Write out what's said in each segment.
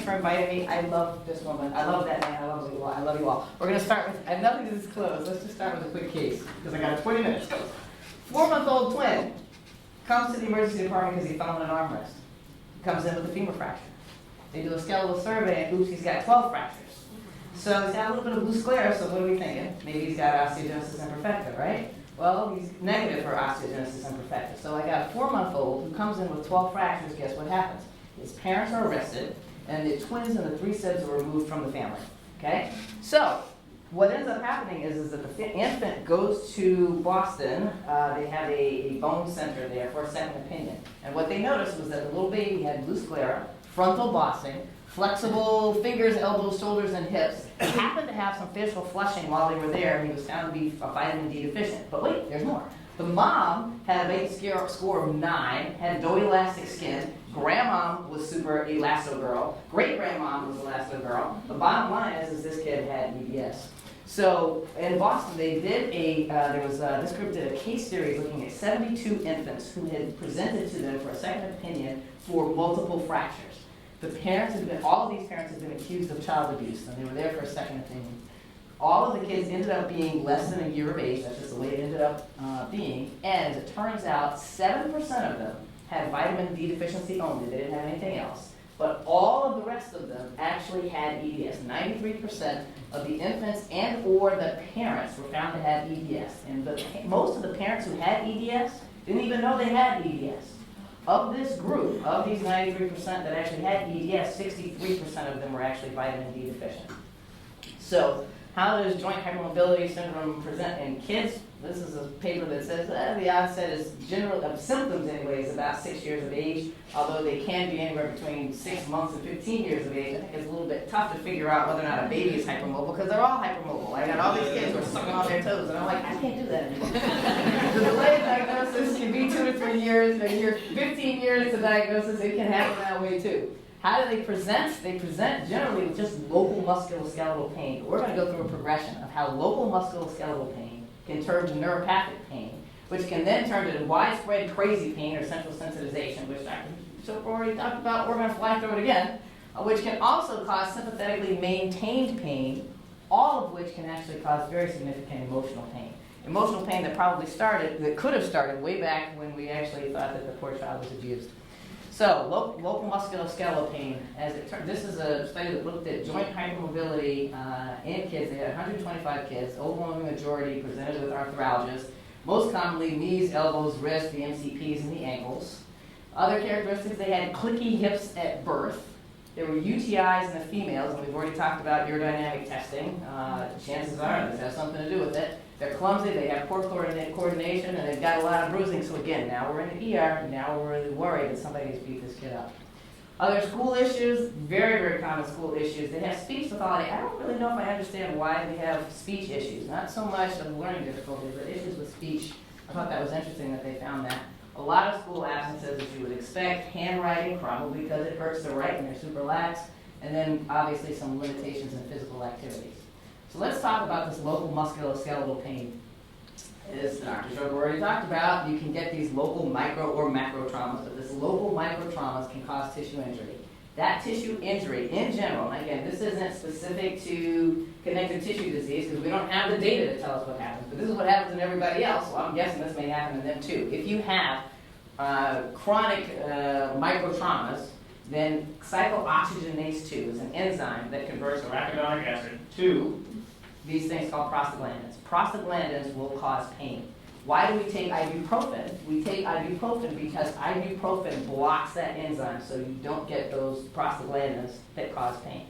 term vitamin E. I love this woman. I love that man. I love you all. I love you all. We're going to start with, I have nothing to disclose. Let's just start with a quick case because I got 20 minutes. 4-month-old twin comes to the emergency department because he fell on an armrest. He comes in with a femur fracture. They do a skeletal survey and oops, he's got 12 fractures. So he's got a little bit of blue sclera, so what are we thinking? Maybe he's got osteogenesis imperfecta, right? Well, he's negative for osteogenesis imperfecta. So I got a 4-month-old who comes in with 12 fractures. Guess what happens? His parents are arrested, and the twins and the 3 sibs are removed from the family. Okay? So what ends up happening is that the infant goes to Boston. They have a bone center there for a second opinion. And what they noticed was that the little baby had blue sclera, frontal bossing, flexible fingers, elbows, shoulders, and hips. He happened to have some facial flushing while they were there, and he was found to be vitamin D deficient. But wait, there's more. The mom had a basic score of 9, had doughy elastic skin. Grandmom was super elasto girl. Great-grandmom was elasto girl. The bottom line is this kid had EDS. So in Boston, they did this group did a case series looking at 72 infants who had presented to them for a second opinion for multiple fractures. All of these parents had been accused of child abuse, and they were there for a second opinion. All of the kids ended up being less than a year of age. That's just the way it ended up being. And as it turns out, 7% of them had vitamin D deficiency only. They didn't have anything else. But all of the rest of them actually had EDS. 93% of the infants and or the parents were found to have EDS. And most of the parents who had EDS didn't even know they had EDS. Of this group, of these 93% that actually had EDS, 63% of them were actually vitamin D deficient. So how does joint hypermobility syndrome present in kids? This is a paper that says the onset is symptoms anyway is about 6 years of age, although they can be anywhere between 6 months and 15 years of age. I think it's a little bit tough to figure out whether or not a baby is hypermobile because they're all hypermobile. I got all these kids who are sucking on their toes, and I'm like, I can't do that anymore. The delay in diagnosis can be 2 to 3 years. If you're 15 years to diagnosis, it can happen that way too. How do they present? They present generally with just local musculoskeletal pain. We're going to go through a progression of how local musculoskeletal pain can turn to neuropathic pain, which can then turn to widespread crazy pain or central sensitization, which I already talked about. We're going to fly through it again, which can also cause sympathetically maintained pain, all of which can actually cause very significant emotional pain. Emotional pain that could have started way back when we actually thought that the poor child was abused. So, local musculoskeletal pain, this is a study that looked at joint hypermobility in kids. They had 125 kids, overwhelming majority presented with arthralgias, most commonly knees, elbows, wrists, the MCPs, and the ankles. Other characteristics, they had clicky hips at birth. There were UTIs in the females, and we've already talked about urodynamic testing. Chances are this has something to do with it. They're clumsy, they have poor coordination, and they've got a lot of bruising. So again, now we're in the ER, now we're really worried that somebody has beat this kid up. Other school issues, very, very common school issues. They have speech pathology. I don't really know if I understand why they have speech issues. Not so much of learning difficulties, but issues with speech. I thought that was interesting that they found that. A lot of school absences, as you would expect. Handwriting, probably because it hurts to write and they're super lax. And then obviously some limitations in physical activities. So let's talk about this local musculoskeletal pain. As Dr. Stroke already talked about, you can get these local micro or macro traumas, but this local micro traumas can cause tissue injury. That tissue injury, in general, and again, this isn't specific to connective tissue disease because we don't have the data to tell us what happens, but this is what happens in everybody else, so I'm guessing this may happen in them too. If you have chronic micro traumas, then cyclooxygenase 2 is an enzyme that converts arachidonic acid to these things called prostaglandins. Prostaglandins will cause pain. Why do we take ibuprofen? We take ibuprofen because ibuprofen blocks that enzyme so you don't get those prostaglandins that cause pain.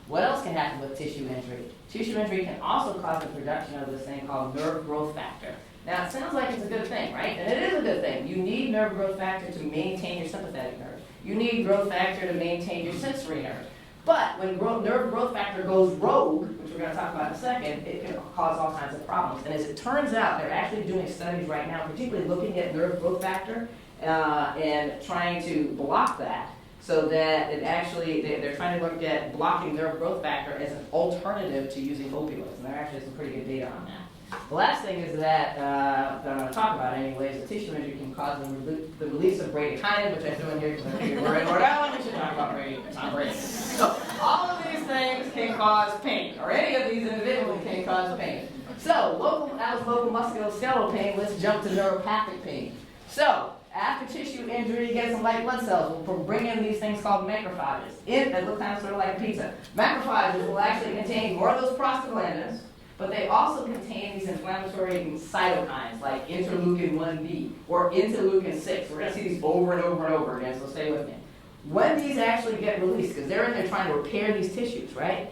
What else can happen with tissue injury? Tissue injury can also cause the production of this thing called nerve growth factor. Now, it sounds like it's a good thing, right? And it is a good thing. You need nerve growth factor to maintain your sympathetic nerve. You need growth factor to maintain your sensory nerve. But when nerve growth factor goes rogue, which we're going to talk about in a second, it can cause all kinds of problems. And as it turns out, they're actually doing studies right now, particularly looking at nerve growth factor and trying to block that so that it actually, they're trying to look at blocking nerve growth factor as an alternative to using opioids. And there actually is some pretty good data on that. The last thing is that I'm going to talk about anyway is a tissue injury can cause the release of bradykinin, which I threw in here because I figured we're in Rhode Island, we should talk about bradykinin. So all of these things can cause pain, or any of these individually can cause pain. So that was local musculoskeletal pain. Let's jump to neuropathic pain. So after tissue injury, you get some white blood cells. We'll bring in these things called macrophages. That look kind of sort of like a pizza. Macrophages will actually contain more of those prostaglandins, but they also contain these inflammatory cytokines like interleukin 1B or interleukin 6. We're going to see these over and over and over again, so stay with me. When these actually get released, because they're in there trying to repair these tissues, right?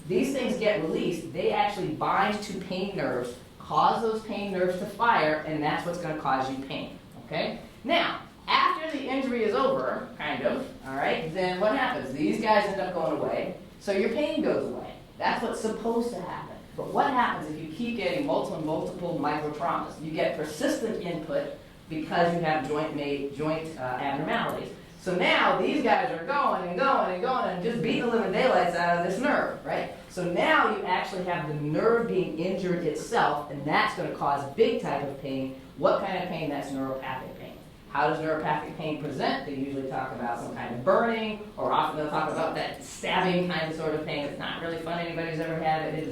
These things get released, they actually bind to pain nerves, cause those pain nerves to fire, and that's what's going to cause you pain, okay? Now, after the injury is over, kind of, all right, then what happens? These guys end up going away, so your pain goes away. That's what's supposed to happen. But what happens if you keep getting multiple microtraumas? You get persistent input because you have joint abnormalities. So now these guys are going and going and going and just beating the living daylights out of this nerve, right? So now you actually have the nerve being injured itself, and that's going to cause a big type of pain. What kind of pain? That's neuropathic pain. How does neuropathic pain present? They usually talk about some kind of burning, or often they'll talk about that stabbing kind of sort of pain. It's not really fun. Anybody's ever had it, it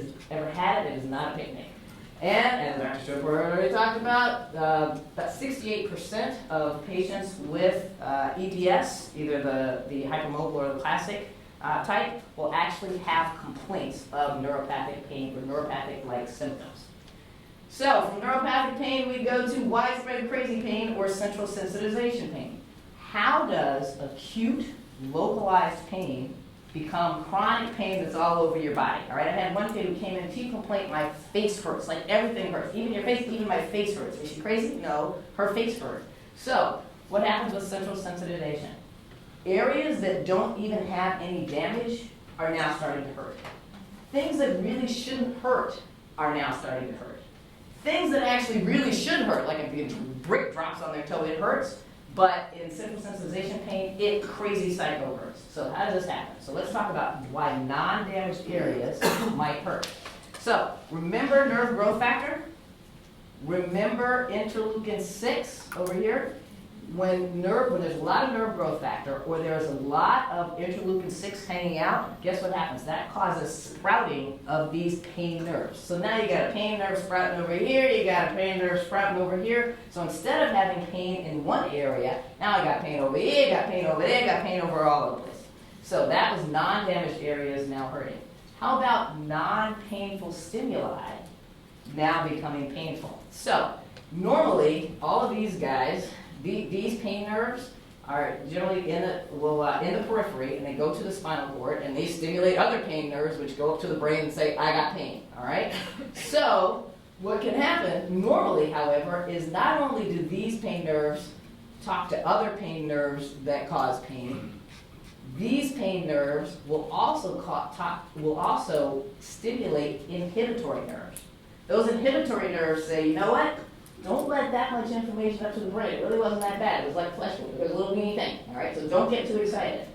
is not a picnic. And as Dr. Shopper already talked about 68% of patients with EDS, either the hypermobile or the classic type, will actually have complaints of neuropathic pain or neuropathic-like symptoms. So from neuropathic pain, we go to widespread crazy pain or central sensitization pain. How does acute localized pain become chronic pain that's all over your body? All right, I had one kid who came in, she complained, my face hurts, like everything hurts, even your face, even my face hurts. Is she crazy? No, her face hurts. So what happens with central sensitization? Areas that don't even have any damage are now starting to hurt. Things that really shouldn't hurt are now starting to hurt. Things that actually really should hurt, like if a brick drops on their toe, it hurts. But in central sensitization pain, it crazy psycho hurts. So how does this happen? So let's talk about why non-damaged areas might hurt. So remember nerve growth factor? Remember interleukin 6 over here? When there's a lot of nerve growth factor, or there's a lot of interleukin 6 hanging out, guess what happens? That causes sprouting of these pain nerves. So now you got a pain nerve sprouting over here, you got a pain nerve sprouting over here. So instead of having pain in one area, now I got pain over here, got pain over there, got pain over all over the place. So that was non-damaged areas now hurting. How about non-painful stimuli now becoming painful? So normally, all of these guys, these pain nerves are generally in the periphery, and they go to the spinal cord, and they stimulate other pain nerves, which go up to the brain and say, I got pain, all right? So what can happen normally, however, is not only do these pain nerves talk to other pain nerves that cause pain, these pain nerves will also stimulate inhibitory nerves. Those inhibitory nerves say, you know what? Don't let that much information up to the brain. It really wasn't that bad. It was like flesh wound. It was a little weeny thing. All right, so don't get too excited.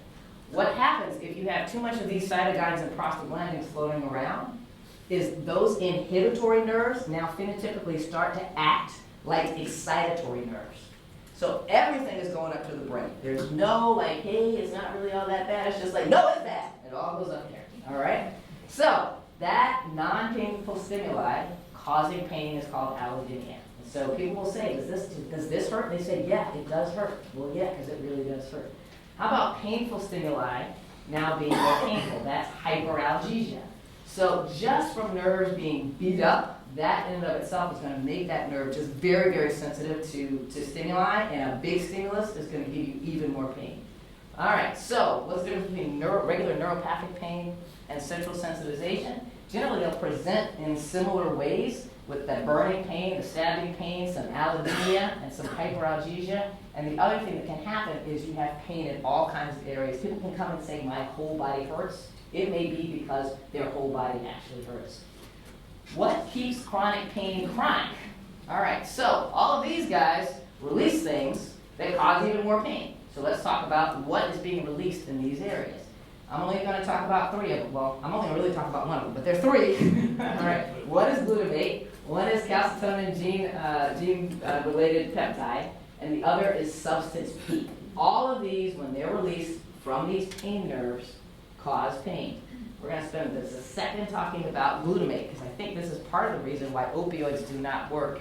What happens if you have too much of these cytokines and prostaglandins floating around is those inhibitory nerves now phenotypically start to act like excitatory nerves. So everything is going up to the brain. There's no like, hey, it's not really all that bad. It's just like, no, it's bad. It all goes up there. All right? So that non-painful stimuli causing pain is called allodynia. So people will say, does this hurt? They say, yeah, it does hurt. Well, yeah, because it really does hurt. How about painful stimuli now being more painful? That's hyperalgesia. So just from nerves being beat up, that in and of itself is going to make that nerve just very, very sensitive to stimuli, and a big stimulus is going to give you even more pain. All right, so what's the difference between regular neuropathic pain and central sensitization? Generally, they'll present in similar ways, with that burning pain, the stabbing pain, some allodynia, and some hyperalgesia. And the other thing that can happen is you have pain in all kinds of areas. People can come and say, my whole body hurts. It may be because their whole body actually hurts. What keeps chronic pain chronic? All right, so all of these guys release things that cause even more pain. So let's talk about what is being released in these areas. I'm only going to talk about 3 of them. Well, I'm only going to really talk about one of them, but there are 3. All right. What is glutamate? One is calcitonin gene-related peptide, and the other is substance P. All of these, when they're released from these pain nerves, cause pain. We're going to spend this a second talking about glutamate, because I think this is part of the reason why opioids do not work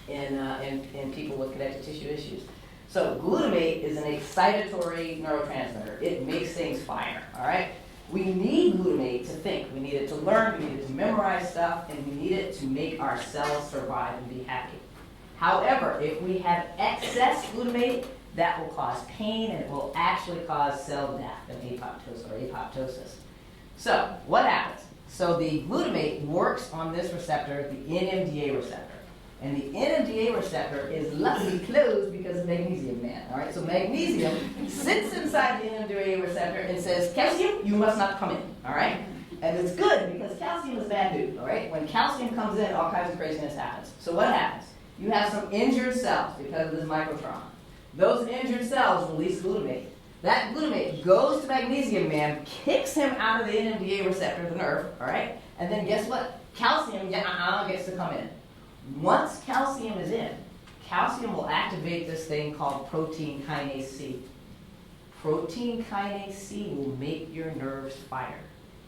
in people with connective tissue issues. So glutamate is an excitatory neurotransmitter. It makes things fire, all right? We need glutamate to think. We need it to learn, we need it to memorize stuff, and we need it to make our cells survive and be happy. However, if we have excess glutamate, that will cause pain, and it will actually cause cell death and apoptosis. So what happens? So the glutamate works on this receptor, the NMDA receptor. And the NMDA receptor is luckily closed because of magnesium, man. All right, so magnesium sits inside the NMDA receptor and says, calcium, you must not come in. All right, and it's good because calcium is bad news. All right, when calcium comes in, all kinds of craziness happens. So what happens? You have some injured cells because of this microtrauma. Those injured cells release glutamate. That glutamate goes to magnesium, man, kicks him out of the NMDA receptor, the nerve. All right, and then guess what? Calcium gets to come in. Once calcium is in, calcium will activate this thing called protein kinase C. Protein kinase C will make your nerves fire.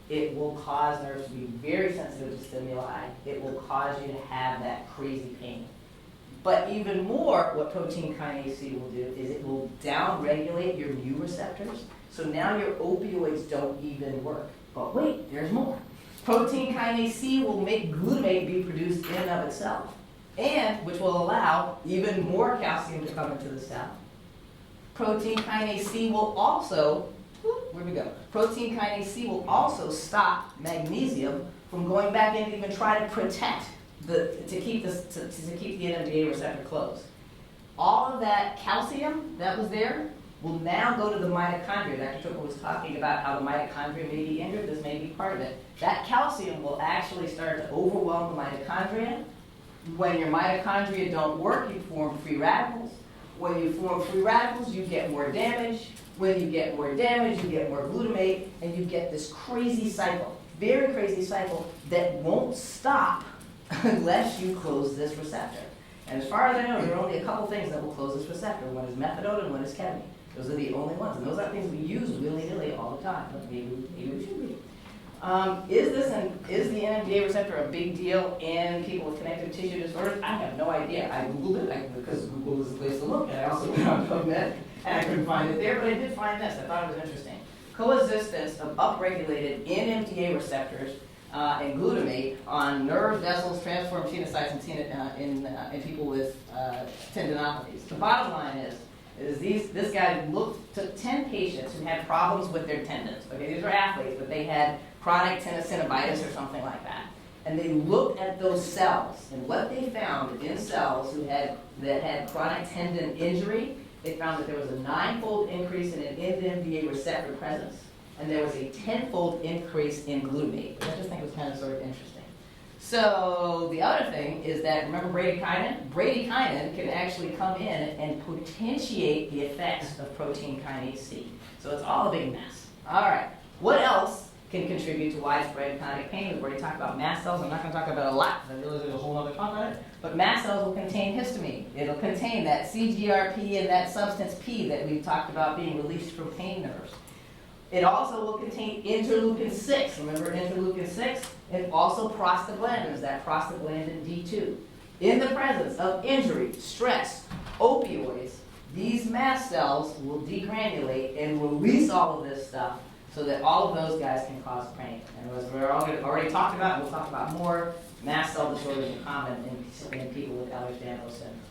It will cause nerves to be very sensitive to stimuli. It will cause you to have that crazy pain. But even more, what protein kinase C will do is it will downregulate your mu receptors. So now your opioids don't even work. But wait, there's more. Protein kinase C will make glutamate be produced in and of itself, and which will allow even more calcium to come into the cell. Protein kinase C will also, where we go? Protein kinase C will also stop magnesium from going back in and even try to protect to keep the NMDA receptor closed. All of that calcium that was there will now go to the mitochondria. Dr. Tupper was talking about how the mitochondria may be injured. This may be part of it. That calcium will actually start to overwhelm the mitochondria. When your mitochondria don't work, you form free radicals. When you form free radicals, you get more damage. When you get more damage, you get more glutamate, and you get this crazy cycle, very crazy cycle that won't stop unless you close this receptor. And as far as I know, there are only a couple things that will close this receptor. One is methadone and one is ketamine. Those are the only ones, and those are things we use willy-nilly all the time, but maybe we should be. Is the NMDA receptor a big deal in people with connective tissue disorders? I have no idea. I Googled it because Google is the place to look, and I also went on PubMed, and I couldn't find it there, but I did find this. I thought it was interesting. Coexistence of upregulated NMDA receptors and glutamate on nerve vessels, transformed tenocytes, in people with tendinopathies. The bottom line is this guy took 10 patients who had problems with their tendons. Okay, these were athletes, but they had chronic tenosynovitis or something like that. And they looked at those cells, and what they found in cells that had chronic tendon injury, they found that there was a 9-fold increase in an NMDA receptor presence, and there was a 10-fold increase in glutamate. I just think it was kind of sort of interesting. So the other thing is that, remember bradykinin? Bradykinin can actually come in and potentiate the effects of protein kinase C. So it's all a big mess. All right, what else can contribute to widespread chronic pain? We've already talked about mast cells. I'm not going to talk about it a lot because I realize there's a whole other talk on it. But mast cells will contain histamine. It'll contain that CGRP and that substance P that we've talked about being released from pain nerves. It also will contain interleukin-6. Remember interleukin-6? And also prostaglandins, that prostaglandin D2. In the presence of injury, stress, opioids, these mast cells will degranulate and release all of this stuff so that all of those guys can cause pain. And as we're already talked about, and we'll talk about more, mast cell disorders are common in people with Ehlers-Danlos syndrome.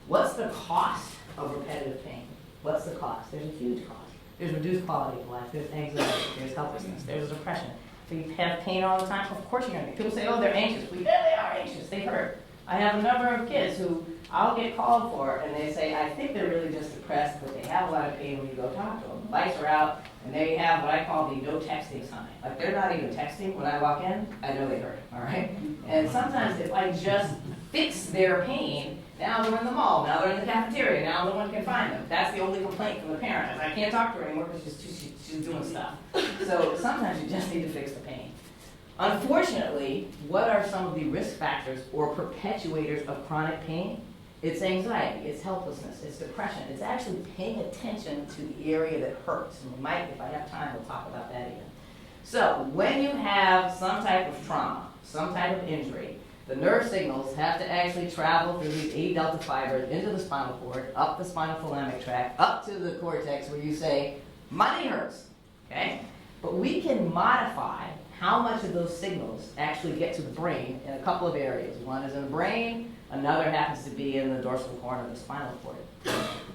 What's the cost of repetitive pain? What's the cost? There's a huge cost. There's reduced quality of life, there's anxiety, there's helplessness, there's depression. So you have pain all the time, of course you're going to be. People say, oh, they're anxious. Well, yeah, they are anxious, they hurt. I have a number of kids who I'll get called for, and they say, I think they're really just depressed, but they have a lot of pain when you go talk to them. The lights are out, and they have what I call the no texting sign. Like, they're not even texting when I walk in, I know they hurt, all right? And sometimes if I just fix their pain, now they're in the mall, now they're in the cafeteria, now no one can find them. That's the only complaint from the parent, is I can't talk to her anymore because she's doing stuff. So sometimes you just need to fix the pain. Unfortunately, what are some of the risk factors or perpetuators of chronic pain? It's anxiety, it's helplessness, it's depression. It's actually paying attention to the area that hurts. And we might, if I have time, we'll talk about that even. So when you have some type of trauma, some type of injury, the nerve signals have to actually travel through these A delta fibers into the spinal cord, up the spinal thalamic tract, up to the cortex where you say, my knee hurts, okay? But we can modify how much of those signals actually get to the brain in a couple of areas. One is in the brain, another happens to be in the dorsal horn of the spinal cord.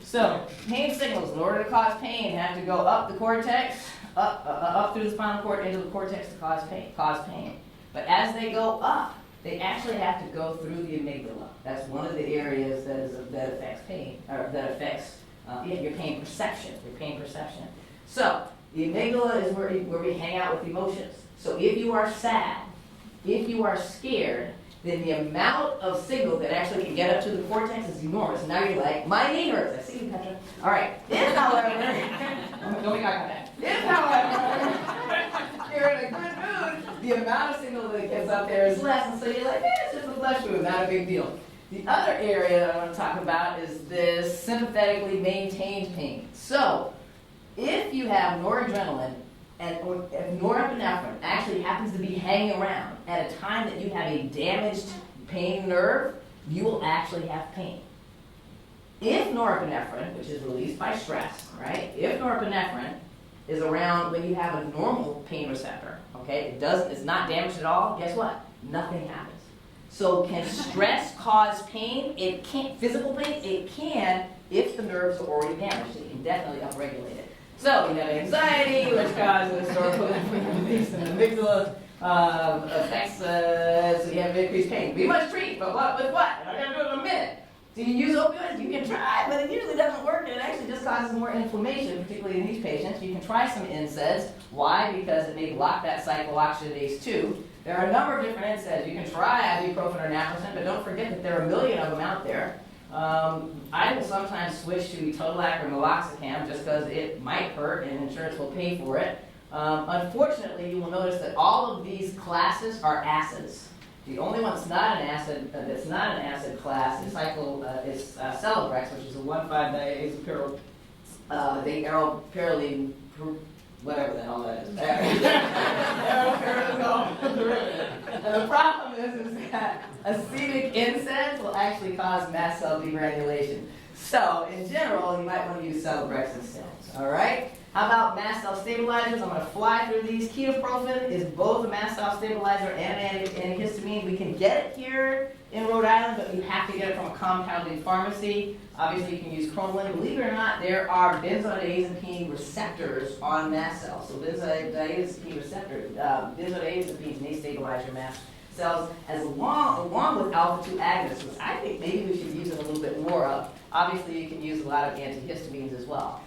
So pain signals, in order to cause pain, have to go up the cortex, up through the spinal cord into the cortex to cause pain. But as they go up, they actually have to go through the amygdala. That's one of the areas that affects pain, or that affects your pain perception. So the amygdala is where we hang out with emotions. So if you are sad, if you are scared, then the amount of signal that actually can get up to the cortex is enormous. Now you're like, my knee hurts. I see you, Petra. All right. If, however, don't make eye contact. If, however, you're in a good mood, the amount of signal that gets up there is less, and so you're like, it's just a flesh wound, not a big deal. The other area that I want to talk about is this sympathetically maintained pain. So, if you have noradrenaline or if norepinephrine actually happens to be hanging around at a time that you have a damaged pain nerve, you will actually have pain. If norepinephrine, which is released by stress, right? If norepinephrine is around when you have a normal pain receptor, okay, it's not damaged at all, guess what? Nothing happens. So can stress cause pain? It can't. Physical pain? It can if the nerves are already damaged. It can definitely upregulate it. So you have anxiety, which causes norepinephrine release in the amygdala, affects, so you have increased pain. We must treat, but with what? And I'm going to do it in a minute. Do you use opioids? You can try, but it usually doesn't work, and it actually just causes more inflammation, particularly in these patients. You can try some NSAIDs. Why? Because it may block that cyclooxygenase 2. There are a number of different NSAIDs. You can try ibuprofen or naproxen, but don't forget that there are a million of them out there. I will sometimes switch to Etodolac or meloxicam just because it might hurt and insurance will pay for it. Unfortunately, you will notice that all of these classes are acids. The only one that's not an acid class is Celebrex, which is a 1,5-diazopyryl, the whatever the hell that is. And the problem is that acetic NSAIDs will actually cause mast cell degranulation. So, in general, you might want to use Celebrex instead. All right? How about mast cell stabilizers? I'm going to fly through these. Ketoprofen is both a mast cell stabilizer and an antihistamine. We can get it here in Rhode Island, but you have to get it from a compounding pharmacy. Obviously, you can use Chromalin. Believe it or not, there are benzodiazepine receptors on mast cells. So benzodiazepine receptors, benzodiazepines may stabilize your mast cells along with alpha-2 agonists, which I think maybe we should use it a little bit more of. Obviously, you can use a lot of antihistamines as well.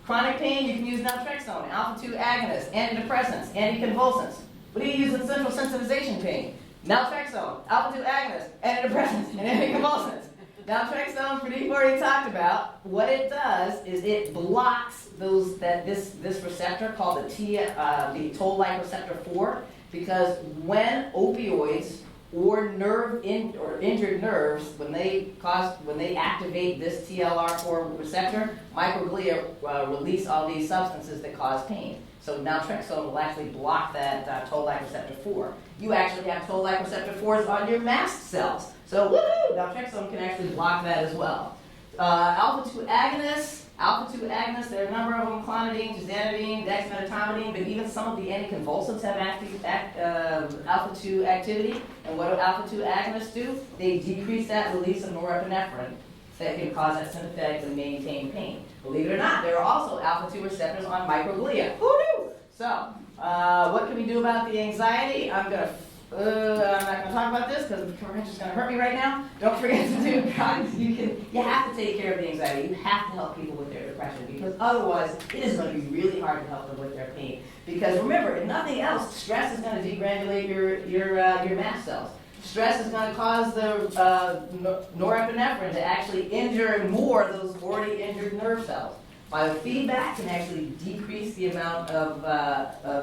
Chronic pain, you can use naltrexone, alpha-2 agonists, antidepressants, anticonvulsants. What do you use in central sensitization pain? Naltrexone, alpha-2 agonists, antidepressants, and anticonvulsants. Naltrexone, we've already talked about. What it does is it blocks this receptor called the toll-like receptor 4, because when opioids or injured nerves, when they activate this TLR4 receptor, microglia release all these substances that cause pain. So naltrexone will actually block that toll-like receptor 4. You actually have toll-like receptor 4s on your mast cells. So woohoo! Naltrexone can actually block that as well. Alpha-2 agonists, there are a number of them: clonidine, tizanidine, dexmedetomidine, but even some of the anticonvulsants have alpha-2 activity. And what do alpha-2 agonists do? They decrease that release of norepinephrine that can cause that sympathetically maintained pain. Believe it or not, there are also alpha-2 receptors on microglia. Woo-hoo! So, what can we do about the anxiety? I'm not going to talk about this because the convention is going to hurt me right now. Don't forget to do drugs. You have to take care of the anxiety. You have to help people with their depression, because otherwise it is going to be really hard to help them with their pain. Because remember, if nothing else, stress is going to degranulate your mast cells. Stress is going to cause the norepinephrine to actually injure more of those already injured nerve cells. Biofeedback can actually decrease the amount of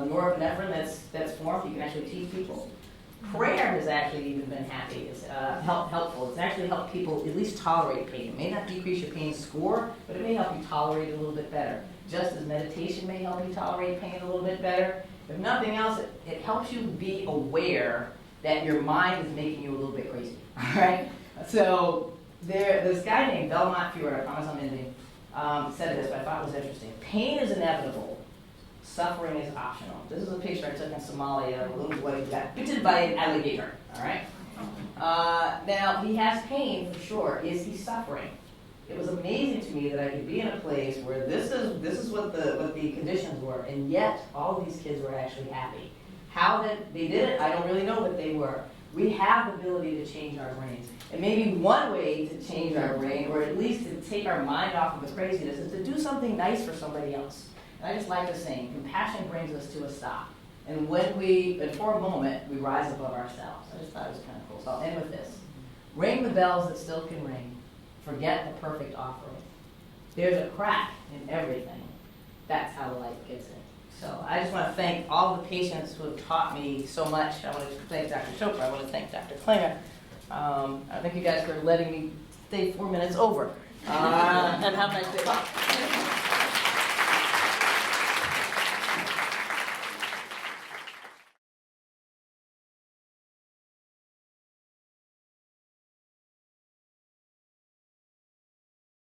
norepinephrine that's formed. You can actually teach people. Prayer has actually even been helpful. It's actually helped people at least tolerate pain. It may not decrease your pain score, but it may help you tolerate it a little bit better. Just as meditation may help you tolerate pain a little bit better. If nothing else, it helps you be aware that your mind is making you a little bit crazy. All right? So this guy named Belmont Fjord, I promise I'm ending, said this, but I thought it was interesting. Pain is inevitable. Suffering is optional. This is a picture I took in Somalia of a little boy who got bitten by an alligator. All right. Now he has pain for sure. Is he suffering? It was amazing to me that I could be in a place where this is what the conditions were, and yet all of these kids were actually happy. How that they did it, I don't really know, but they were. We have the ability to change our brains. And maybe one way to change our brain, or at least to take our mind off of the craziness, is to do something nice for somebody else. And I just like the saying, compassion brings us to a stop. And for a moment, we rise above ourselves. I just thought it was kind of cool. So I'll end with this. Ring the bells that still can ring. Forget the perfect offering. There's a crack in everything. That's how life gets in. So I just want to thank all the patients who have taught me so much. I want to thank Dr. Chopra. I want to thank Dr. Klinger. I thank you guys for letting me stay 4 minutes over. And have a nice day. Bye.